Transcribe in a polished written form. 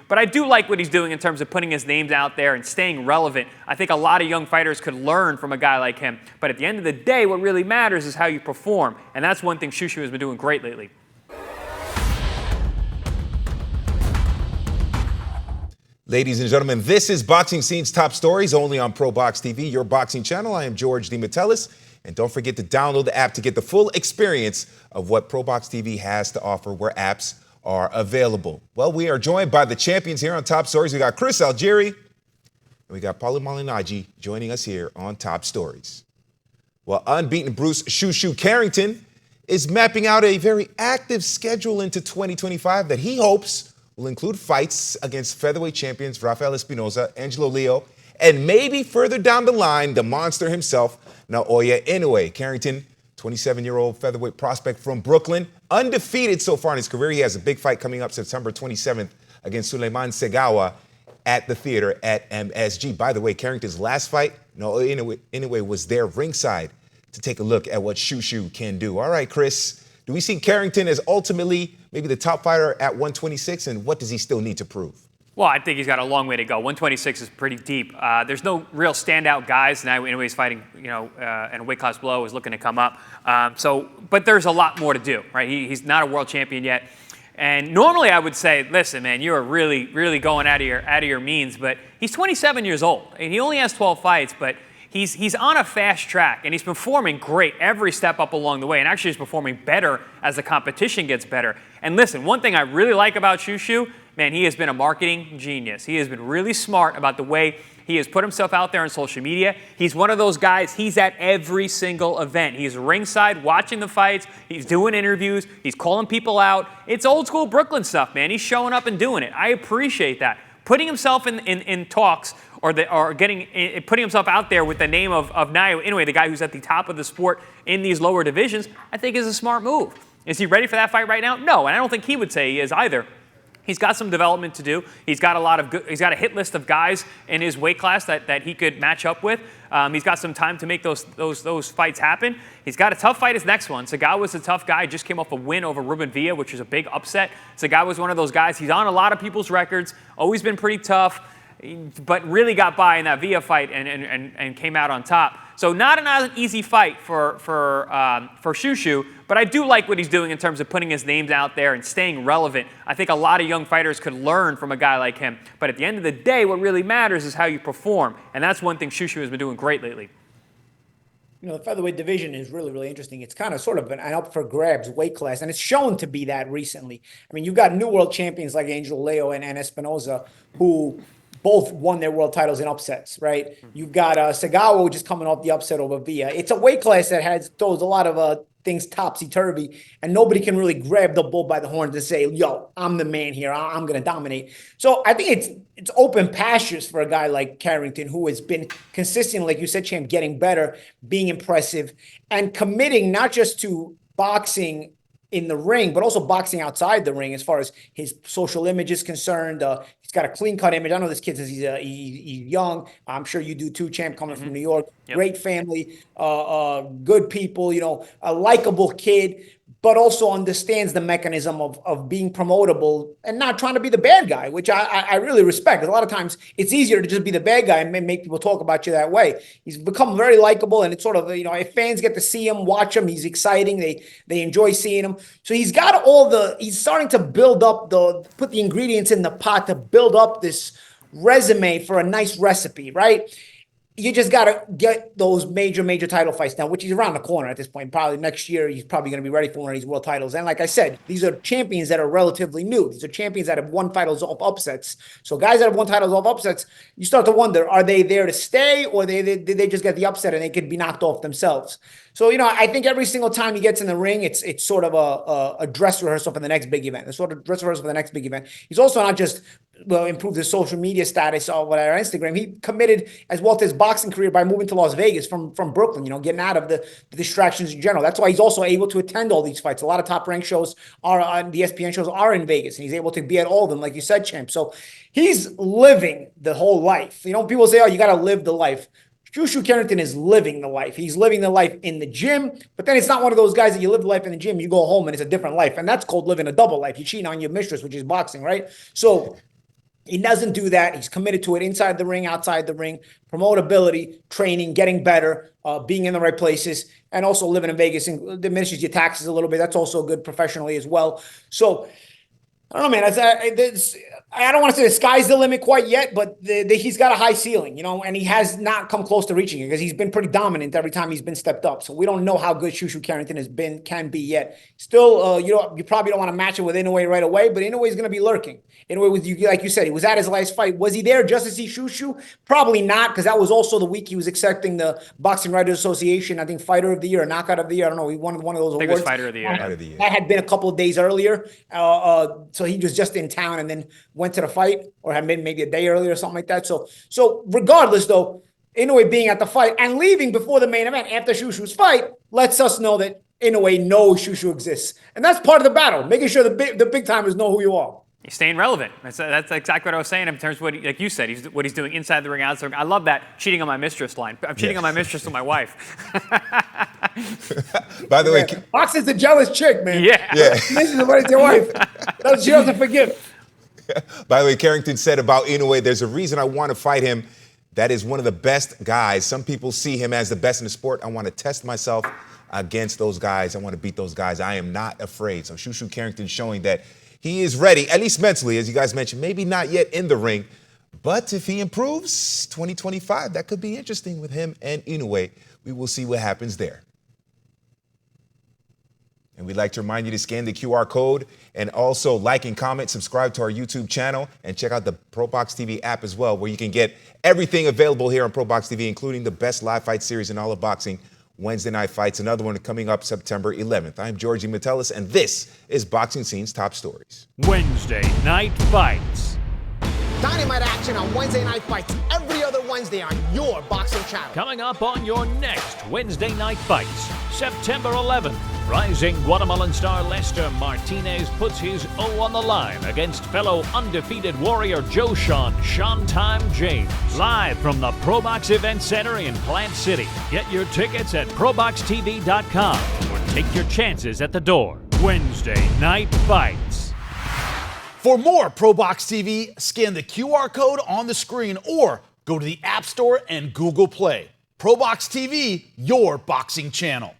But I do like what he's doing in terms of putting his names out there and staying relevant. I think a lot of young fighters could learn from a guy like him. But at the end of the day, what really matters is how you perform. And that's one thing Shu Shu has been doing great lately. Ladies and gentlemen, this is Boxing Scene's Top Stories, only on ProBox TV, your boxing channel. I am George DeMatteis, and don't forget to download the app to get the full experience of what ProBox TV has to offer where apps are available. Well, we are joined by the champions here on Top Stories. We got Chris Algieri, and we got Paulie Malignaggi joining us here on Top Stories. Well, unbeaten Bruce Shu Shu Carrington is mapping out a very active schedule into 2025 that he hopes will include fights against featherweight champions Rafael Espinoza, Angelo Leo, and maybe further down the line, the monster himself, Naoya Inoue. Carrington, 27-year-old featherweight prospect from Brooklyn, undefeated so far in his career. He has a big fight coming up September 27th against Suleiman Segawa at the theater at MSG. By the way, Carrington's last fight, Naoya Inoue was there ringside to take a look at what Shu Shu can do. All right, Chris, do we see Carrington as ultimately maybe the top fighter at 126, and what does he still need to prove? Well, I think he's got a long way to go. 126 is pretty deep. There's no real standout guys. Now, anyways, fighting, in a weight class below is looking to come up. But there's a lot more to do, right? He's not a world champion yet. And normally I would say, listen, man, you're really, really going out of your means. But he's 27 years old, and he only has 12 fights, but he's on a fast track, and he's performing great every step up along the way, and actually he's performing better as the competition gets better. And listen, one thing I really like about Shu Shu, man, he has been a marketing genius. He has been really smart about the way he has put himself out there on social media. He's one of those guys, he's at every single event. He's ringside watching the fights. He's doing interviews. He's calling people out. It's old school Brooklyn stuff, man. He's showing up and doing it. I appreciate that. Putting himself in talks putting himself out there with the name of Naoya Inoue, the guy who's at the top of the sport in these lower divisions, I think is a smart move. Is he ready for that fight right now? No, and I don't think he would say he is either. He's got some development to do. He's got he's got a hit list of guys in his weight class that he could match up with. He's got some time to make those fights happen. He's got a tough fight his next one. Segawa was a tough guy. Just came off a win over Ruben Villa, which was a big upset. Segawa was one of those guys. He's on a lot of people's records. Always been pretty tough, but really got by in that Villa fight and came out on top. So not an easy fight for Shu Shu, but I do like what he's doing in terms of putting his names out there and staying relevant. I think a lot of young fighters could learn from a guy like him. But at the end of the day, what really matters is how you perform. And that's one thing Shu Shu has been doing great lately. The featherweight division is really, really interesting. It's kind of sort of an up for grabs weight class, and it's shown to be that recently. I mean, you've got new world champions like Angelo Leo and Espinoza, who both won their world titles in upsets, right? You've got Segawa just coming off the upset over Villa. It's a weight class that throws a lot of things topsy-turvy, and nobody can really grab the bull by the horns and say, yo, I'm the man here. I'm going to dominate. So I think it's open pastures for a guy like Carrington, who has been consistent, like you said, champ, getting better, being impressive, and committing not just to boxing in the ring, but also boxing outside the ring as far as his social image is concerned. He's got a clean-cut image. I know this kid says he's young. I'm sure you do too, champ, coming from New York. Yep. Great family, good people, a likable kid, but also understands the mechanism of being promotable and not trying to be the bad guy, which I really respect. A lot of times it's easier to just be the bad guy and make people talk about you that way. He's become very likable, and it's sort of, if fans get to see him, watch him, he's exciting. They enjoy seeing him. So he's got he's starting to build up put the ingredients in the pot to build up this resume for a nice recipe, right? You just got to get those major title fights now, which is around the corner at this point. Probably next year, he's probably going to be ready for one of these world titles. And like I said, these are champions that are relatively new. These are champions that have won titles off upsets. So guys that have won titles off upsets, you start to wonder, are they there to stay, or did they just get the upset and they could be knocked off themselves? So, I think every single time he gets in the ring, it's sort of a dress rehearsal for the next big event. It's sort of dress rehearsal for the next big event. He's also not just improved his social media status or whatever, Instagram. He committed as well to his boxing career by moving to Las Vegas from Brooklyn, getting out of the distractions in general. That's why he's also able to attend all these fights. A lot of top ranked shows the ESPN shows are in Vegas, and he's able to be at all of them, like you said, champ. So he's living the whole life. People say, oh, you got to live the life. Shu Shu Carrington is living the life. He's living the life in the gym, but then it's not one of those guys that you live the life in the gym, you go home and it's a different life. And that's called living a double life. You're cheating on your mistress, which is boxing, right? So He doesn't do that. He's committed to it inside the ring, outside the ring, promotability, training, getting better, being in the right places, and also living in Vegas and diminishes your taxes a little bit. That's also good professionally as well. So I don't know, man. I don't want to say the sky's the limit quite yet, but he's got a high ceiling, you know, and he has not come close to reaching it because he's been pretty dominant every time he's been stepped up. So we don't know how good Shu Shu Carrington can be yet. Still, you probably don't want to match it with Inoue right away, but Inoue is going to be lurking. Inoue, like you said, he was at his last fight. Was he there just to see Shu Shu? Probably not, because that was also the week he was accepting the Boxing Writers Association, I think, Fighter of the Year or Knockout of the Year. I don't know. He won one of those awards. I think it was Fighter of the Year. That had been a couple of days earlier. So he was just in town and then went to the fight, or had been maybe a day earlier or something like that. So regardless, though, Inoue being at the fight and leaving before the main event after Shu Shu's fight lets us know that Inoue knows Shu Shu exists. And that's part of the battle, making sure the big timers know who you are. He's staying relevant. That's exactly what I was saying in terms of what, like you said, what he's doing inside the ring, outside the ring. I love that cheating on my mistress line. I'm cheating on my mistress with my wife. By the way, Boxing's a jealous chick, man. Yeah. This is what it's your wife. She doesn't forgive. By the way, Carrington said about Inoue, there's a reason I want to fight him. That is one of the best guys. Some people see him as the best in the sport. I want to test myself against those guys. I want to beat those guys. I am not afraid. So Shu Shu Carrington showing that he is ready, at least mentally, as you guys mentioned, maybe not yet in the ring. But if he improves, 2025, that could be interesting with him and Inoue. We will see what happens there. And we'd like to remind you to scan the QR code and also like and comment, subscribe to our YouTube channel, and check out the ProBox TV app as well, where you can get everything available here on ProBox TV, including the best live fight series in all of boxing, Wednesday Night Fights, another one coming up September 11th. I'm George DeMatteis, and this is Boxing Scene's Top Stories. Wednesday Night Fights. Dynamite action on Wednesday Night Fights every other Wednesday on your boxing channel. Coming up on your next Wednesday Night Fights, September 11th. Rising Guatemalan star Lester Martinez puts his O on the line against fellow undefeated warrior Joe Showtime James. Live from the ProBox Event Center in Plant City. Get your tickets at proboxtv.com or take your chances at the door. Wednesday Night Fights. For more ProBox TV, scan the QR code on the screen or go to the App Store and Google Play. ProBox TV, your boxing channel.